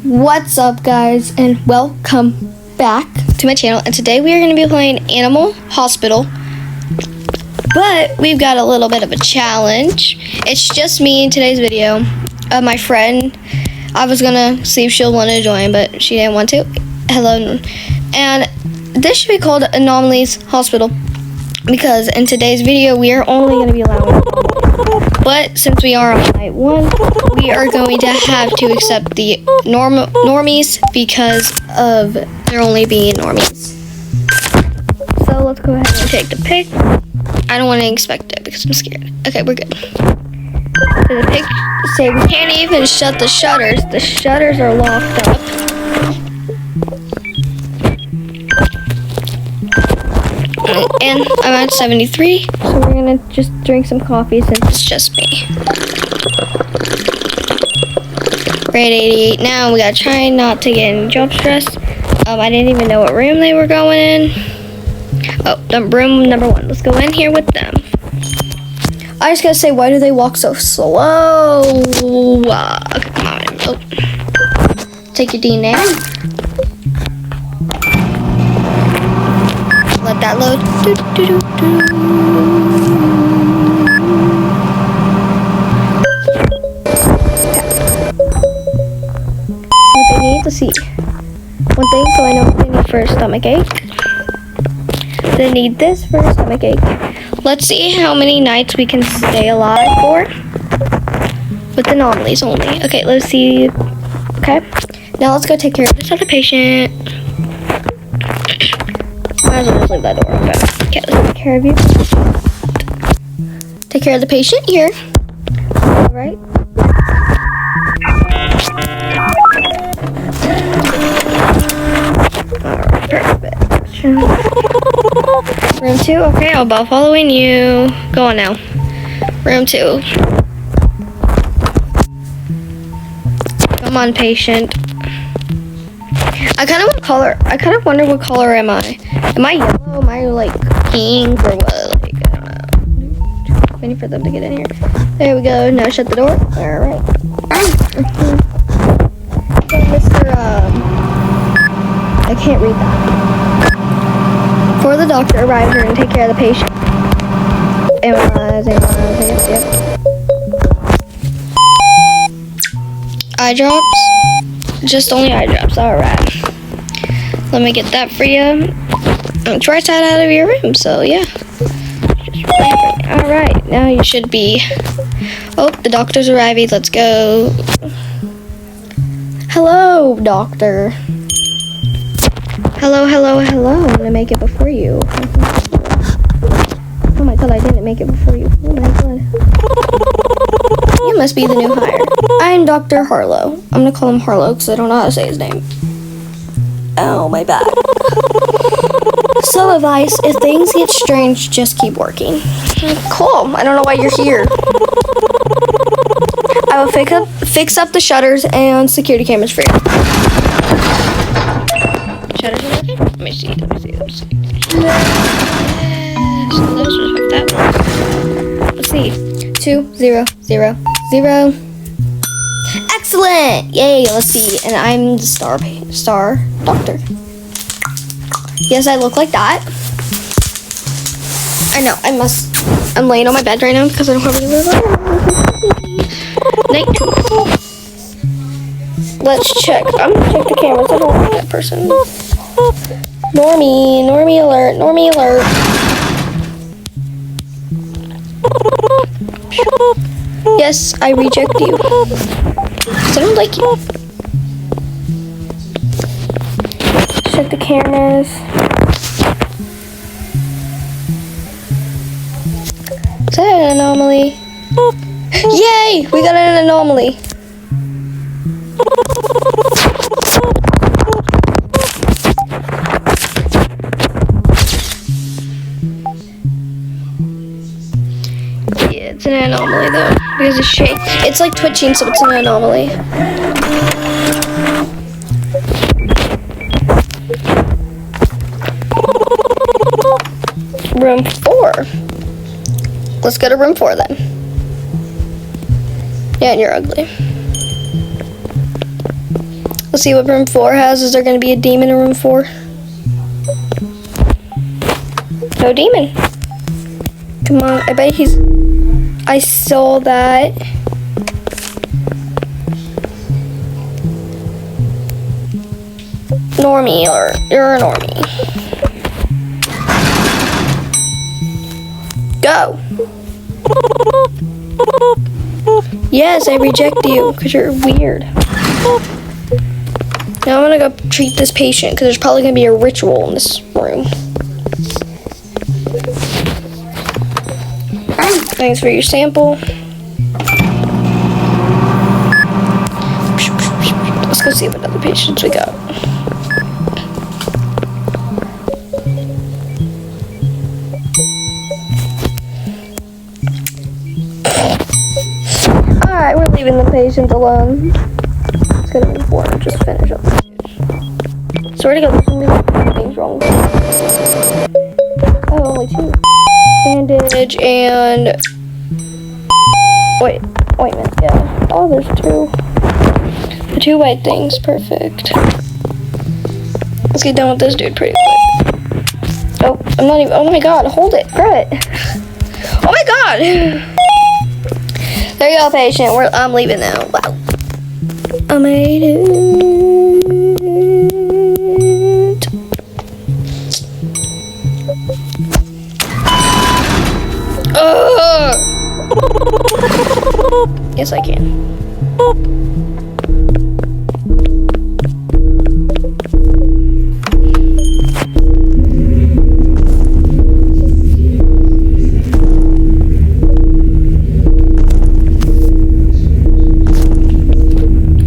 What's up, guys, and welcome back to my channel. And today we are going to be playing Animal Hospital, but we've got a little bit of a challenge. It's just me in today's video. My friend, I was going to see if she'll want to join, but she didn't want to. Hello. And this should be called Anomalies Hospital, because in today's video we are only going to be allowing but since we are on night 1, we are going to have to accept the normies because of there only being normies. So let's go ahead and take the pick. I don't want to inspect it because I'm scared. Okay, we're good. So the pick say we can't even shut the shutters. The shutters are locked up. And I'm at 73, so we're gonna just drink some coffee since it's just me. We're at 88 now. We gotta try not to get in job stress. I didn't even know what room they were going in. Oh, room number 1. Let's go in here with them. I just gotta say, why do they walk so slow? Okay, come on. Oh. Take your DNA. Let that load. What they need to see. One thing, so I know what they need for a stomach ache. They need this for a stomach ache. Let's see how many nights we can stay alive for. With anomalies only. Okay, let's see. Okay. Now let's go take care of this other patient. Might as well just leave that door open. Okay, let's take care of you. Take care of the patient here. Alright. Alright, perfect. Room 2, okay, I'll be following you. Go on now. Room 2. Come on, patient. I kind of wonder what color am I? Am I yellow? Am I like pink or what? Like, I don't know. Waiting for them to get in here. There we go. Now shut the door. All right. Mr. I can't read that. For the doctor arrives here and take care of the patient. Analyze. Yep. Eye drops. Just only eye drops. All right. Let me get that for you. It's right side out of your room, so yeah. All right, now you should be. Oh, the doctor's arriving. Let's go. Hello, doctor. Hello. I'm gonna make it before you. Oh my god, I didn't make it before you. Oh my god. You must be the new hire. I'm Dr. Harlow. I'm gonna call him Harlow because I don't know how to say his name. Oh, my back. So advice, if things get strange, just keep working. Cool. I don't know why you're here. I will fix up the shutters and security cameras for you. Shutters are working? Let me see. So those are that one. Let's see. 2, 0, 0, 0. Excellent! Yay, let's see. And I'm the star doctor. Yes, I look like that. I know, I'm laying on my bed right now because I don't have anywhere to go. Night. Let's check. I'm gonna check the cameras. I don't want that person. Normie alert. Yes, I reject you. I don't like you. Check the cameras. Is that an anomaly? Yay! We got an anomaly. Yeah, it's an anomaly though. Because it's shake. It's like twitching, so it's an anomaly. Room 4. Let's go to room 4 then. Yeah, and you're ugly. Let's see what room 4 has. Is there going to be a demon in room 4? No demon. Come on, I bet he's... I saw that. Normie, or you're a normie. Go. Yes, I reject you because you're weird. Now I'm gonna go treat this patient because there's probably gonna be a ritual in this room. Thanks for your sample. Let's go see what other patients we got. Alright, we're leaving the patient alone. It's gonna be important. Just finish up. Swear to God, there's gonna be things wrong. Oh, only 2. Bandage and ointment. Yeah. Oh, there's 2. The 2 white things. Perfect. Let's get done with this dude pretty quick. Oh, I'm not even. Oh my God! Hold it. Grab it. Oh my God! There you go, patient. I'm leaving now. Wow. I made it. Yes, I can.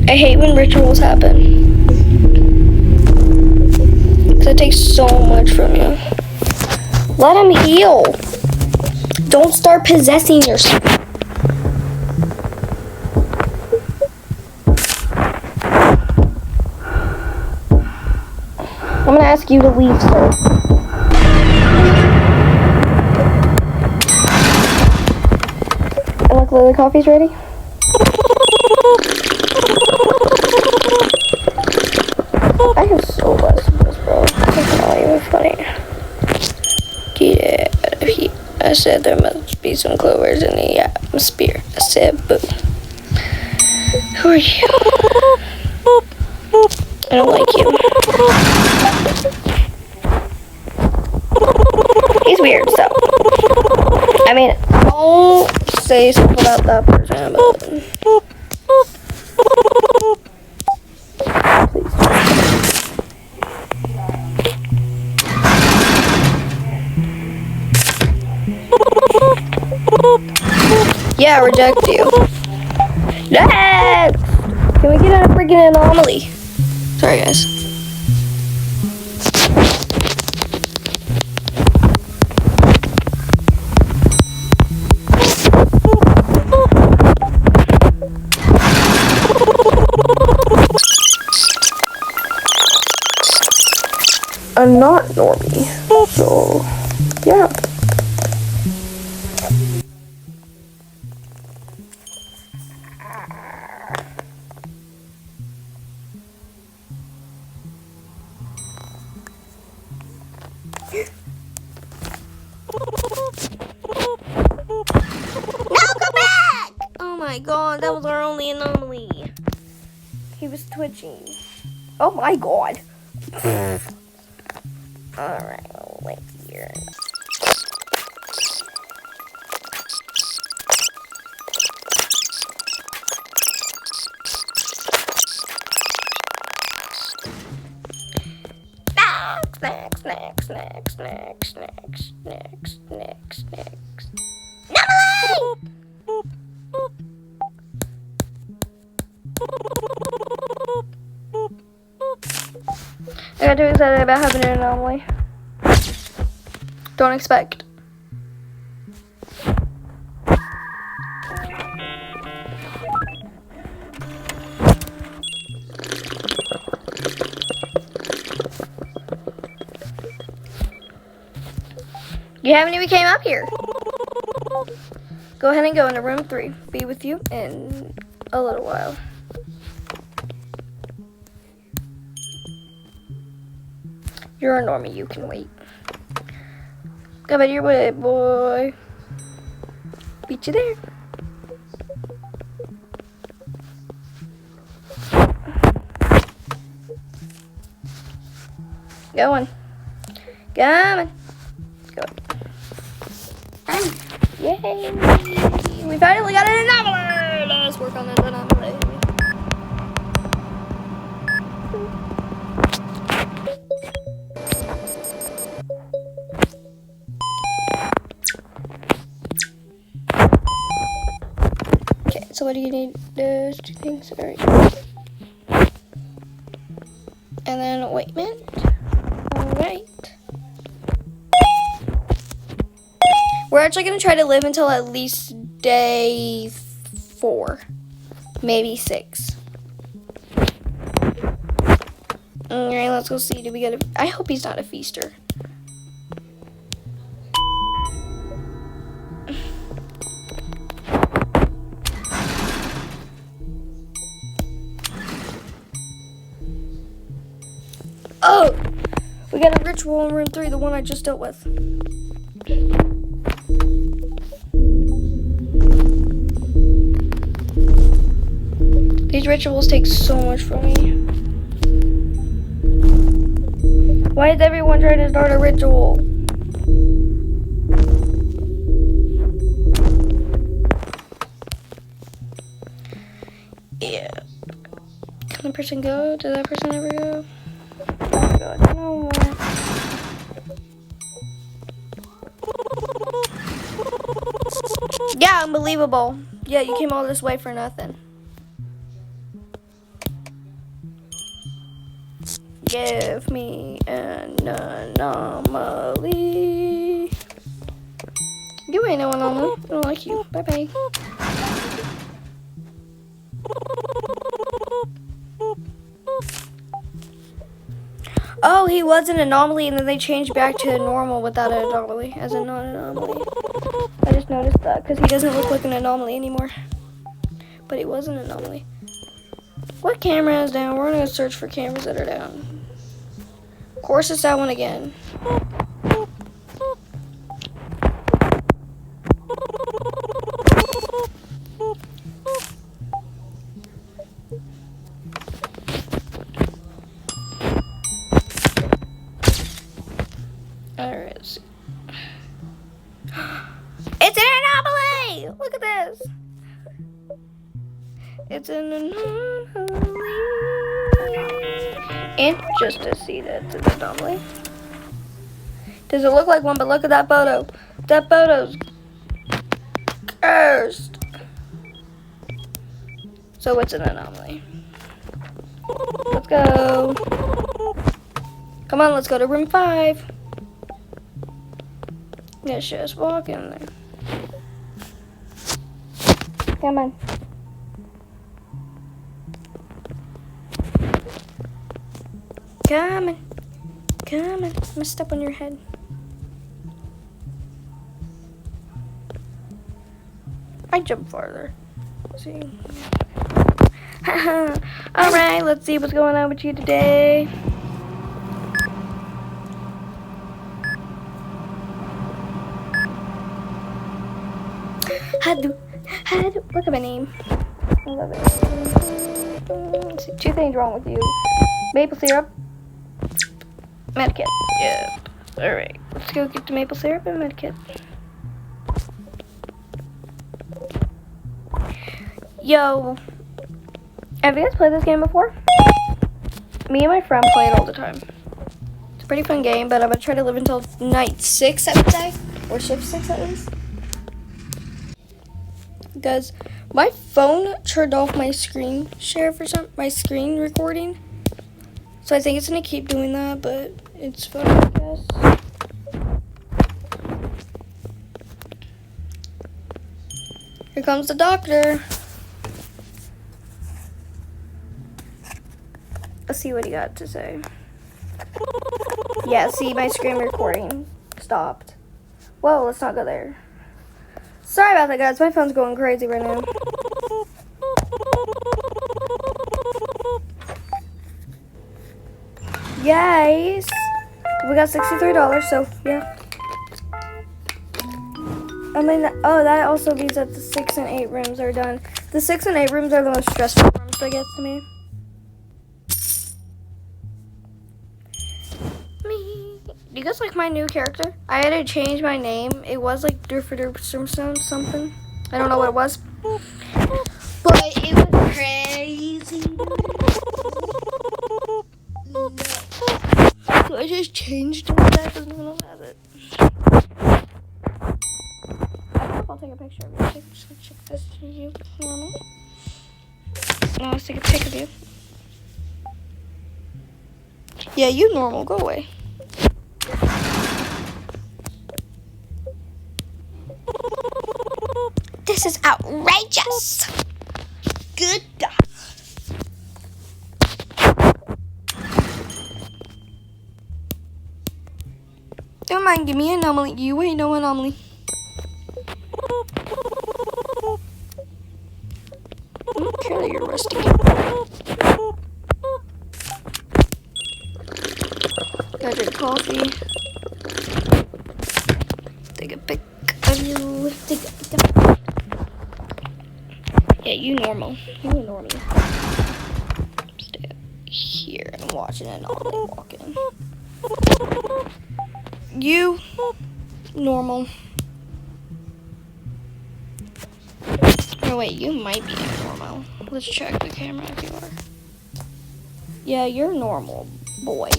I hate when rituals happen. Because it takes so much from you. Let him heal. Don't start possessing yourself. I'm gonna ask you to leave, sir. And luckily the coffee's ready. I am so blessed with this, bro. It's not even funny. Yeah, I said there must be some clovers in the atmosphere. I said, boo. Who are you? I don't like you. He's weird, so. I mean, don't say something about that person, but. Please. Yeah, reject you. Next! Can we get a freaking anomaly? Sorry, guys. I'm not normie, so yeah. Oh my God, that was our only anomaly. He was twitching. Oh my God. Alright, I'll wait here. Next. Anomaly! I got too excited about having an anomaly. Don't expect. You haven't even came up here. Go ahead and go into room 3. Be with you in a little while. You're a normie, you can wait. Come on your way, boy. Beat you there. Go on. Come on. Go on. Yay! We finally got an anomaly! Let's work on that anomaly. Okay, so what do you need? Those two things. Alright. And then ointment. Alright. We're actually going to try to live until at least day 4. Maybe 6. Alright, let's go see. Do we get a... I hope he's not a feaster. Oh! We got a ritual in room 3, the one I just dealt with. These rituals take so much from me. Why is everyone trying to start a ritual? Yeah. Can the person go? Did that person ever go? Oh god, no. Yeah, unbelievable. Yeah, you came all this way for nothing. Give me an anomaly. You ain't no anomaly. I don't like you. Bye bye. Oh, he was an anomaly and then they changed back to normal without an anomaly, as a non-anomaly. I just noticed that because he doesn't look like an anomaly anymore. But he was an anomaly. What camera is down? We're going to search for cameras that are down. Of course, it's that one again. Alright, let's see. It's an anomaly! Look at this. It's an anomaly. And just to see that it's an anomaly. Doesn't look like one, but look at that photo. That photo's cursed. So it's an anomaly. Let's go. Come on, let's go to room 5. Let's just walk in there. Come on. Come on. Come on. I'm gonna step on your head. I jump farther. See? Alright, let's see what's going on with you today. Look at my name. I love it. See, 2 things wrong with you. Maple syrup. Medkit. Yeah. Alright. Let's go get the maple syrup and medkit. Yo. Have you guys played this game before? Me and my friend play it all the time. It's a pretty fun game, but I'm going to try to live until night 6, I would say. Or shift 6 at least. Because my phone turned off my screen share for my screen recording. So I think it's going to keep doing that, but it's fun, I guess. Here comes the doctor. Let's see what he got to say. Yeah, see, my screen recording stopped. Whoa, let's not go there. Sorry about that, guys. My phone's going crazy right now. Yes. We got $63, so yeah. I mean, oh, that also means that the 6 and 8 rooms are done. The 6 and 8 rooms are the most stressful rooms, I guess, to me. Do you guys like my new character? I had to change my name. It was like Durfordurpstormstone something. I don't know what it was. But it was crazy. So I just changed it. That doesn't even have it. I'll take a picture of you. Check this. You normal? No, let's take a pic of you. Yeah, you normal. Go away. This is outrageous. Good. Don't mind, give me an anomaly. You ain't no anomaly. I don't care that you're rusty. Gotta drink coffee. Take a pic of you. Take a pic. Yeah, you normal. You a normie. Stay up here and watching an anomaly walk in. You normal. Oh wait, you might be normal. Let's check the camera if you are. Yeah, you're normal, boy.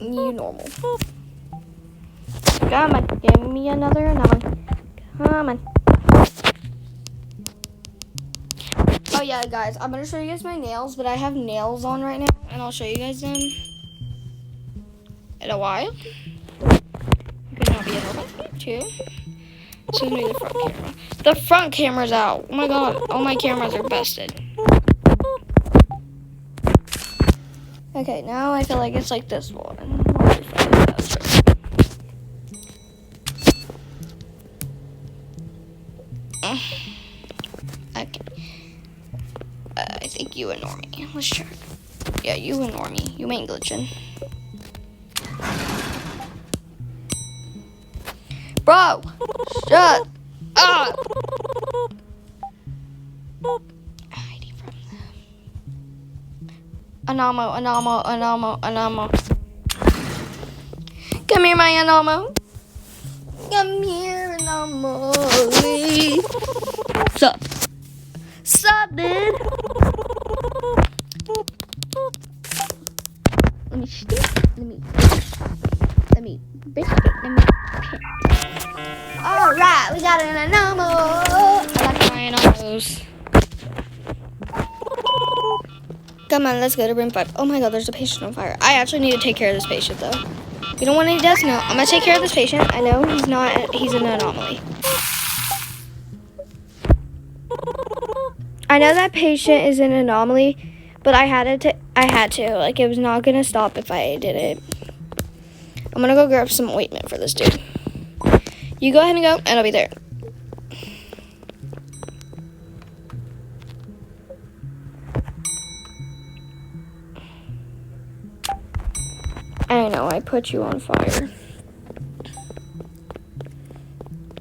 You normal. Come on, give me another anomaly. Come on. Oh yeah, guys, I'm gonna show you guys my nails, but I have nails on right now, and I'll show you guys them in a while. You can now be a little bit too. This is me, the front camera. The front camera's out. Oh my god, all my cameras are busted. Okay, now I feel like it's like this one. Okay. I think you a normie. Let's check. Yeah, you a normie. You ain't glitching. Bro! Shut up! Hiding from them. Anamo. Come here, my Anamo. Come here, Anomaly. Sup, dude? Let me Alright, we got an anomaly. I like my anomalies. Come on, let's go to room 5. Oh my god, there's a patient on fire. I actually need to take care of this patient, though. You don't want any deaths? No. I'm gonna take care of this patient. I know he's an anomaly. I know that patient is an anomaly, but I had to. Like, it was not gonna stop if I did it. I'm gonna go grab some ointment for this dude. You go ahead and go, and I'll be there. I know, I put you on fire.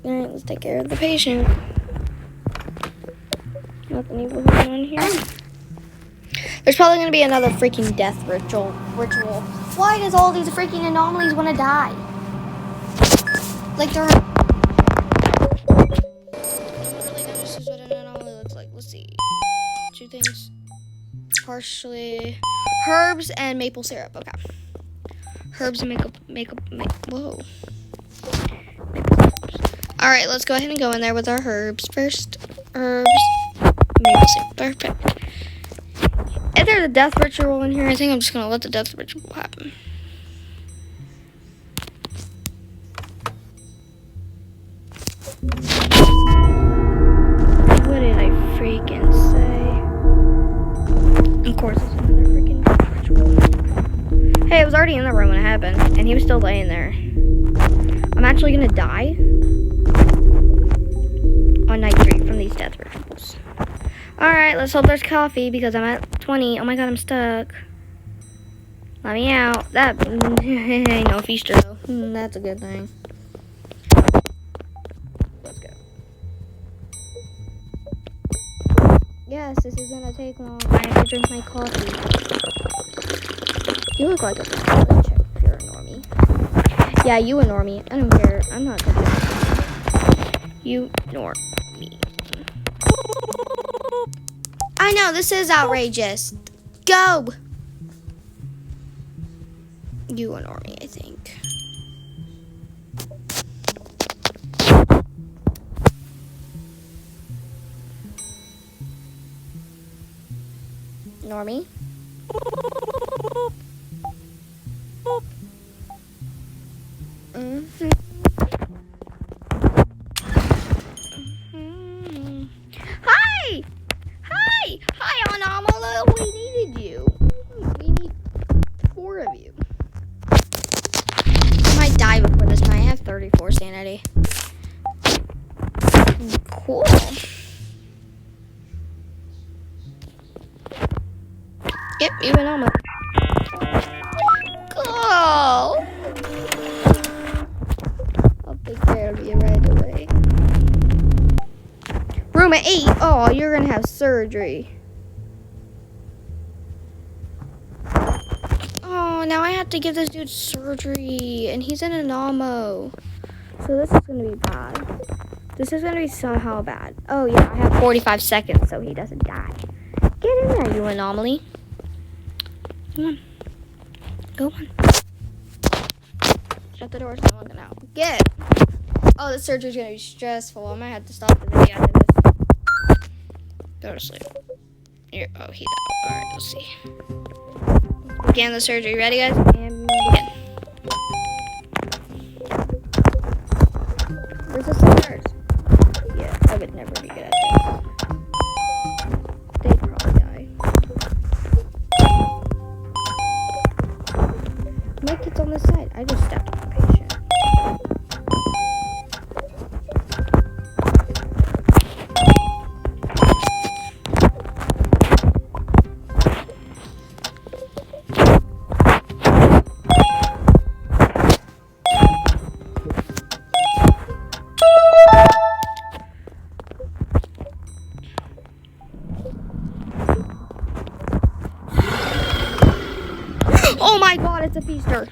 Alright, let's take care of the patient. Nothing evil going on here. There's probably going to be another freaking death ritual. Why does all these freaking anomalies want to die? Like, they're... I don't really know this is what an anomaly looks like. Let's see. 2 things. Partially... Herbs and maple syrup. Okay. Herbs and whoa. Alright, let's go ahead and go in there with our herbs first. Herbs. Maple syrup. Perfect. If there's a death ritual in here, I think I'm just going to let the death ritual happen. What did I freaking say? Of course, it's another freaking death ritual. Hey, I was already in the room when it happened, and he was still laying there. I'm actually going to die on night 3 from these death rituals. Alright, let's hope there's coffee because I'm at 20. Oh my god, I'm stuck. Let me out. That ain't no feaster though. That's a good thing. Let's go. Yes, this is gonna take long. I have to drink my coffee. You look like a let's check if you're a normie. Yeah, you a normie. I don't care. I'm not gonna do you normie. I know, this is outrageous. Go! You a normie, I think. Normie? Hi! Hi! Hi, Anomaly! We needed you. We need 4 of you. I might die before this night. I have 34 sanity. Cool. Yep, you went almost. Cool. I'll take care of you right away. Room at 8. Oh, you're gonna have surgery. Oh, now I have to give this dude surgery, and he's in an ammo. So this is gonna be bad. This is gonna be somehow bad. Oh yeah, I have 45 seconds, so he doesn't die. Get in there, you anomaly. Come on. Go on. Shut the doors, no one can out. Get. Oh, the surgery's gonna be stressful. I might have to stop the video after this. Go to sleep. Here. Oh, he's out. Alright, let's see. Begin the surgery. Ready, guys? And begin. Where's the stairs? Yeah, I would never be good at this. They'd probably die. My kid's on this side. I just stepped on the patient. Oh my god, it's a feaster.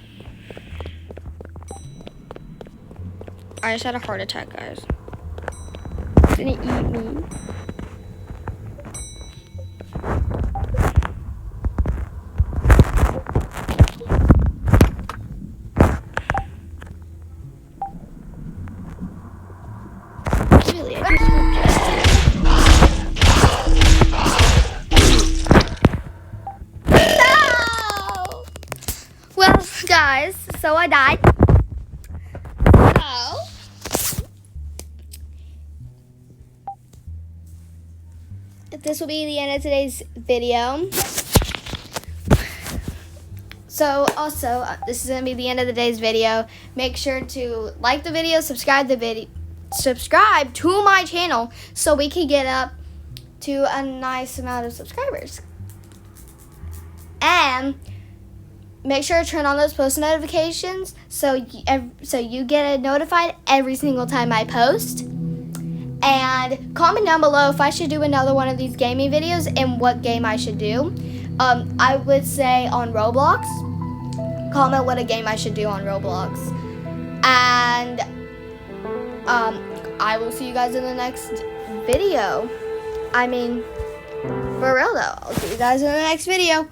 I just had a heart attack, guys. It's gonna eat me. Really, I just no! Well, guys, so I died. This will be the end of today's video. So also, this is going to be the end of today's video. Make sure to like the video, subscribe to my channel so we can get up to a nice amount of subscribers. And make sure to turn on those post notifications so you get notified every single time I post. And comment down below if I should do another one of these gaming videos and what game I should do. I would say on Roblox. Comment what a game I should do on Roblox. And I will see you guys in the next video. I mean, for real though. I'll see you guys in the next video.